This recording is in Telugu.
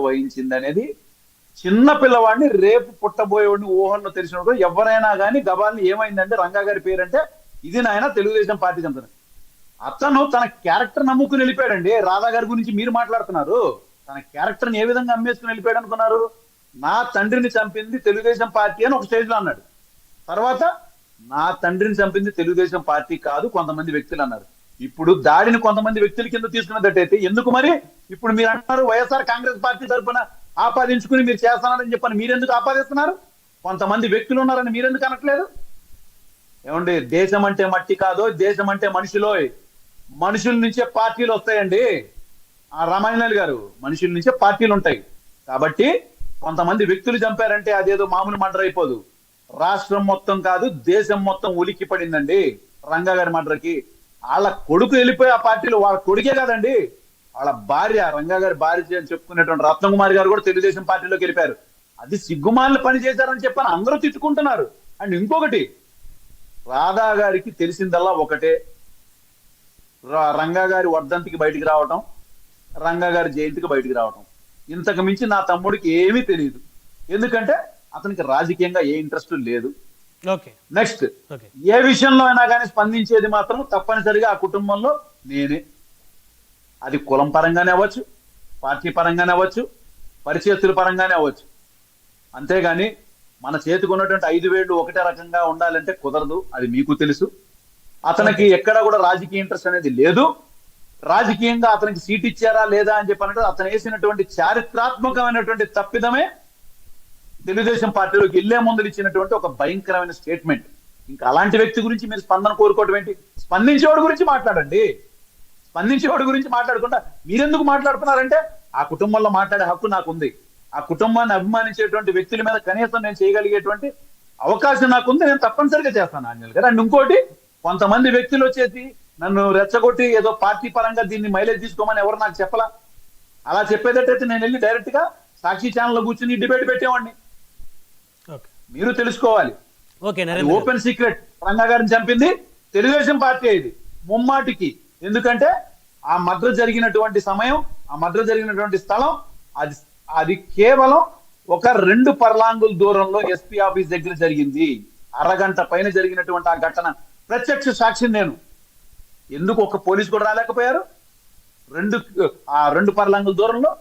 వహించింది అనేది చిన్న పిల్లవాడిని రేపు పుట్టబోయేవాడిని ఊహల్లో తెలిసినప్పుడు ఎవరైనా కానీ గబాల్ని ఏమైందంటే రంగా గారి పేరంటే ఇది నాయన తెలుగుదేశం పార్టీకి అంత అతను తన క్యారెక్టర్ నమ్ముకుని వెళ్ళిపోయాడండి. రాధా గారి గురించి మీరు మాట్లాడుతున్నారు. తన క్యారెక్టర్ని ఏ విధంగా అమ్మేసుకుని వెళ్ళిపోయాడు అనుకున్నారు? నా తండ్రిని చంపింది తెలుగుదేశం పార్టీ అని ఒక స్టేజ్ లో అన్నాడు. తర్వాత నా తండ్రిని చంపింది తెలుగుదేశం పార్టీ కాదు కొంతమంది వ్యక్తులు అన్నారు. ఇప్పుడు దాడిని కొంతమంది వ్యక్తుల కింద తీసుకున్నట్టయితే ఎందుకు మరి ఇప్పుడు మీరు అంటున్నారు వైఎస్ఆర్ కాంగ్రెస్ పార్టీ తరఫున ఆపాదించుకుని మీరు చేస్తున్నారని చెప్పని మీరెందుకు ఆపాదిస్తున్నారు? కొంతమంది వ్యక్తులు ఉన్నారని మీరెందుకు అనట్లేదు? ఏమండి, దేశం అంటే మట్టి కాదు, దేశం అంటే మనుషులో. మనుషుల నుంచే పార్టీలు వస్తాయండి. ఆ రామాయణాలు గారు, మనుషుల నుంచే పార్టీలు ఉంటాయి. కాబట్టి కొంతమంది వ్యక్తులు చంపారంటే అదేదో మామూలు మర్డర్ అయిపోదు. రాష్ట్రం మొత్తం కాదు, దేశం మొత్తం ఉలిక్కి పడిందండి రంగా గారి మర్డర్కి. వాళ్ళ కొడుకు వెళ్ళిపోయి ఆ పార్టీలో, వాళ్ళ కొడుకే కాదండి వాళ్ళ భార్య, రంగా గారి భార్య అని చెప్పుకునేటువంటి రత్నకుమారి గారు కూడా తెలుగుదేశం పార్టీలోకి వెళ్ళిపోయారు. అది సిగ్గుమాలను పని చేశారని చెప్పని అందరూ తిట్టుకుంటున్నారు. అండ్ ఇంకొకటి, రాధా గారికి తెలిసిందల్లా ఒకటే, రంగా గారి వర్ధంతికి బయటికి రావటం, రంగా గారి జయంతికి బయటికి రావటం. ఇంతకు మించి నా తమ్ముడికి ఏమీ తెలియదు. ఎందుకంటే అతనికి రాజకీయంగా ఏ ఇంట్రెస్ట్ లేదు. నెక్స్ట్, ఏ విషయంలో అయినా కానీ స్పందించేది మాత్రం తప్పనిసరిగా ఆ కుటుంబంలో నేనే. అది కులం పరంగానే అవ్వచ్చు, పార్టీ పరంగానే అవ్వచ్చు, పరిచయస్తుల పరంగానే అవ్వచ్చు. అంతేగాని మన చేతికి ఉన్నటువంటి 5 వేళ్ళు ఒకటే రకంగా ఉండాలంటే కుదరదు. అది మీకు తెలుసు. అతనికి ఎక్కడ కూడా రాజకీయ ఇంట్రెస్ట్ అనేది లేదు. రాజకీయంగా అతనికి సీట్ ఇచ్చారా లేదా అని చెప్పినట్టు అతను వేసినటువంటి చారిత్రాత్మకమైనటువంటి తప్పిదమే తెలుగుదేశం పార్టీలోకి వెళ్లే ముందు ఇచ్చినటువంటి ఒక భయంకరమైన స్టేట్మెంట్. ఇంకా అలాంటి వ్యక్తి గురించి మీరు స్పందన కోరుకోవడం ఏంటి? స్పందించేవాడి గురించి మాట్లాడండి. స్పందించేవాడి గురించి మాట్లాడకుండా మీరెందుకు మాట్లాడుతున్నారంటే ఆ కుటుంబంలో మాట్లాడే హక్కు నాకుంది. ఆ కుటుంబాన్ని అభిమానించేటువంటి వ్యక్తుల మీద కనీసం నేను చేయగలిగేటువంటి అవకాశం నాకుంది. నేను తప్పనిసరిగా చేస్తాను ఆంజనేయులు గారు. అండ్ ఇంకోటి, కొంతమంది వ్యక్తులు వచ్చేసి నన్ను రెచ్చగొట్టి ఏదో పార్టీ పరంగా దీన్ని మైలేజ్ తీసుకోమని ఎవరు నాకు చెప్పలా. అలా చెప్పేటట్టయితే నేను వెళ్ళి డైరెక్ట్ గా సాక్షి ఛానల్లో కూర్చుని డిబేట్ పెట్టేవాడిని. మీరు తెలుసుకోవాలి, ఓపెన్ సీక్రెట్. రంగా గారిని చంపింది తెలుగుదేశం పార్టీ ఇది ముమ్మాటికి. ఎందుకంటే ఆ మర్డర్ జరిగినటువంటి సమయం, ఆ మర్డర్ జరిగినటువంటి స్థలం అది కేవలం ఒక 2 పర్లాంగుల దూరంలో ఎస్పీ ఆఫీస్ దగ్గర జరిగింది. అరగంట పైన జరిగినటువంటి ఆ ఘటన ప్రత్యక్ష సాక్షిని నేను. ఎందుకు ఒక పోలీసు కూడా రాలేకపోయారు? 2 పర్లాంగుల దూరంలో